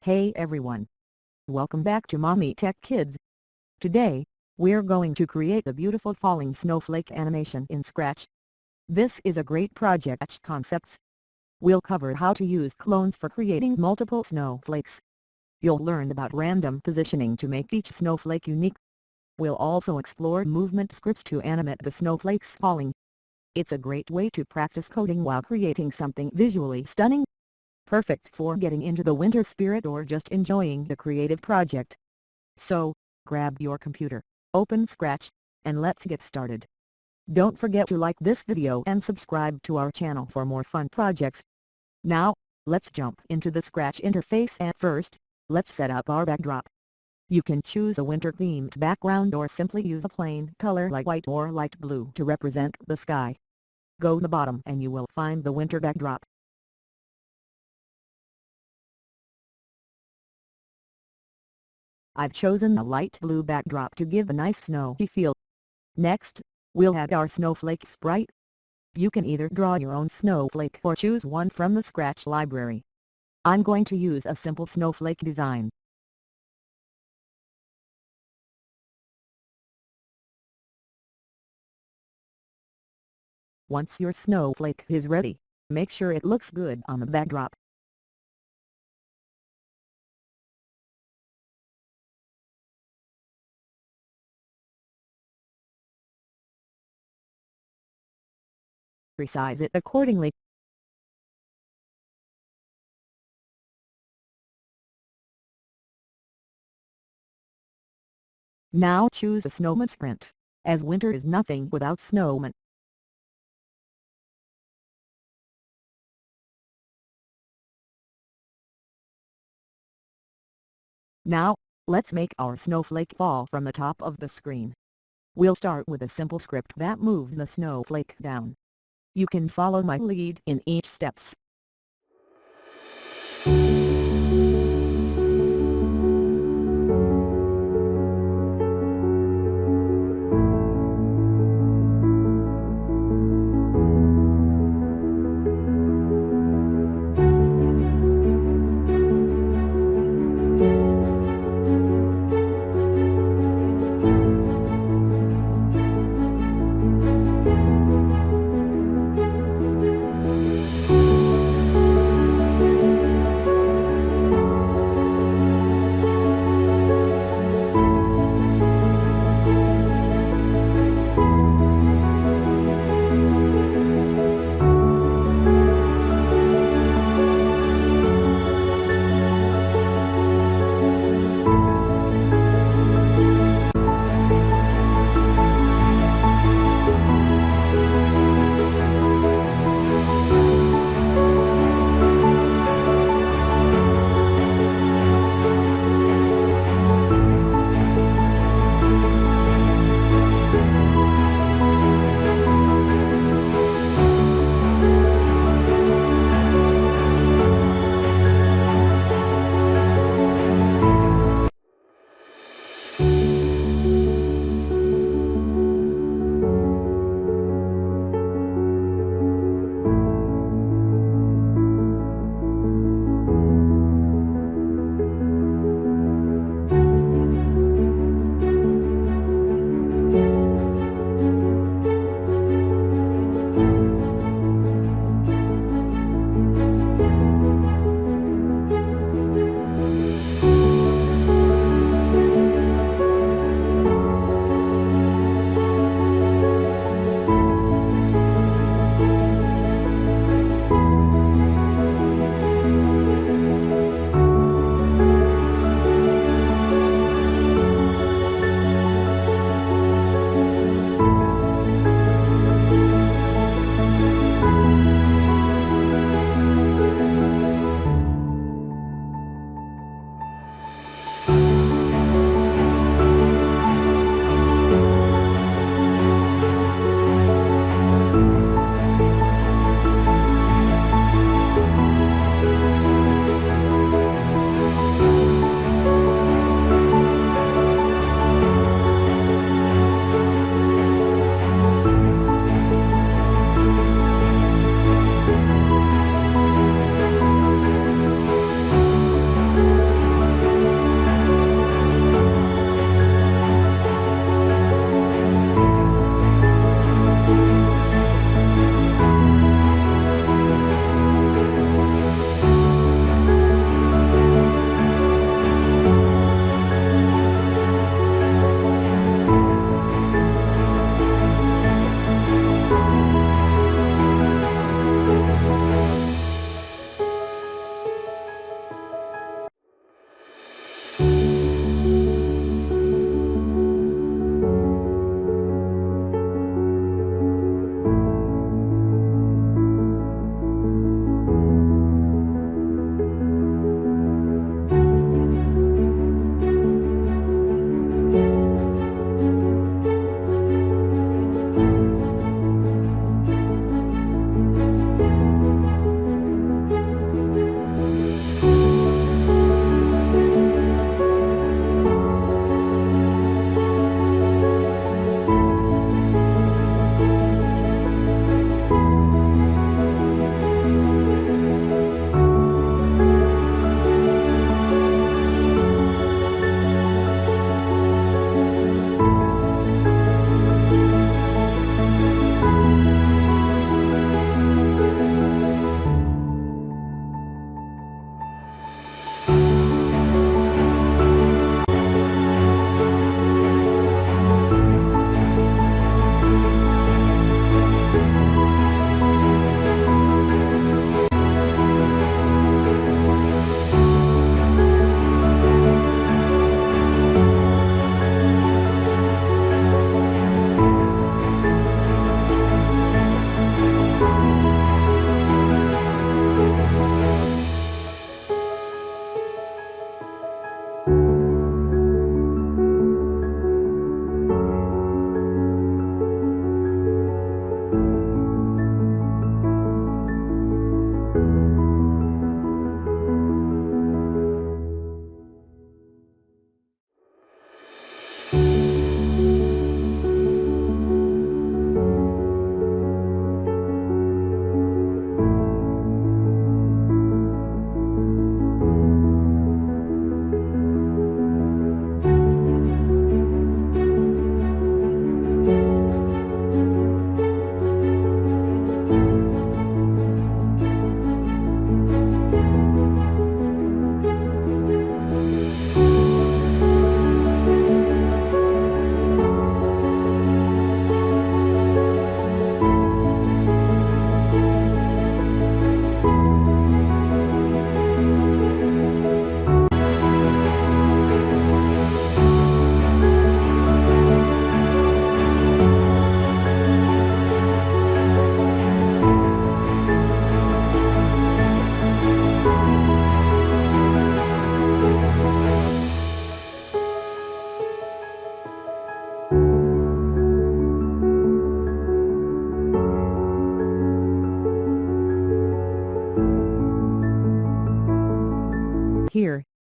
Hey everyone! Welcome back to Mommy Tech Kids. Today, we're going to create a beautiful falling snowflake animation in Scratch. This is a great project concepts. We'll cover how to use clones for creating multiple snowflakes. You'll learn about random positioning to make each snowflake unique. We'll also explore movement scripts to animate the snowflakes falling. It's a great way to practice coding while creating something visually stunning. Perfect for getting into the winter spirit or just enjoying the creative project. So, grab your computer, open Scratch, and let's get started. Don't forget to like this video and subscribe to our channel for more fun projects. Now, let's jump into the Scratch interface and first, let's set up our backdrop. You can choose a winter-themed background or simply use a plain color like white or light blue to represent the sky. Go to the bottom and you will find the winter backdrop. I've chosen a light blue backdrop to give a nice snowy feel. Next, we'll add our snowflake sprite. You can either draw your own snowflake or choose one from the Scratch library. I'm going to use a simple snowflake design. Once your snowflake is ready, make sure it looks good on the backdrop. Resize it accordingly. Now choose a snowman sprint, as winter is nothing without snowmen. Now, let's make our snowflake fall from the top of the screen. We'll start with a simple script that moves the snowflake down. You can follow my lead in each steps.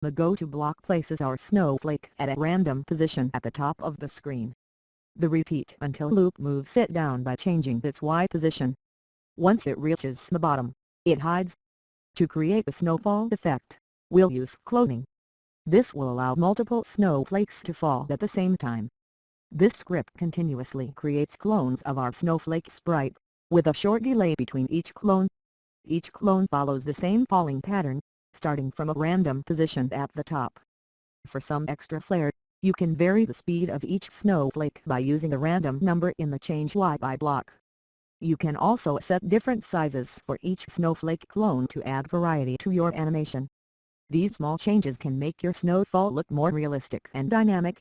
The go-to block places our snowflake at a random position at the top of the screen. The repeat until loop moves it down by changing its Y position. Once it reaches the bottom, it hides. To create the snowfall effect, we'll use cloning. This will allow multiple snowflakes to fall at the same time. This script continuously creates clones of our snowflake sprite, with a short delay between each clone. Each clone follows the same falling pattern, starting from a random position at the top. For some extra flair, you can vary the speed of each snowflake by using a random number in the Change Y by block. You can also set different sizes for each snowflake clone to add variety to your animation. These small changes can make your snowfall look more realistic and dynamic.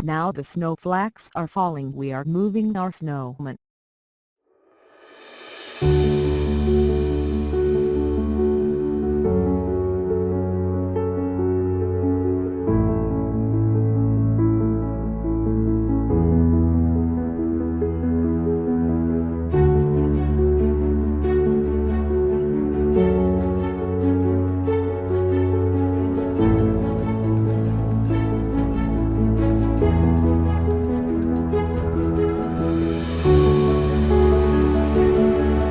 Now the snowflakes are falling, we are moving our snowman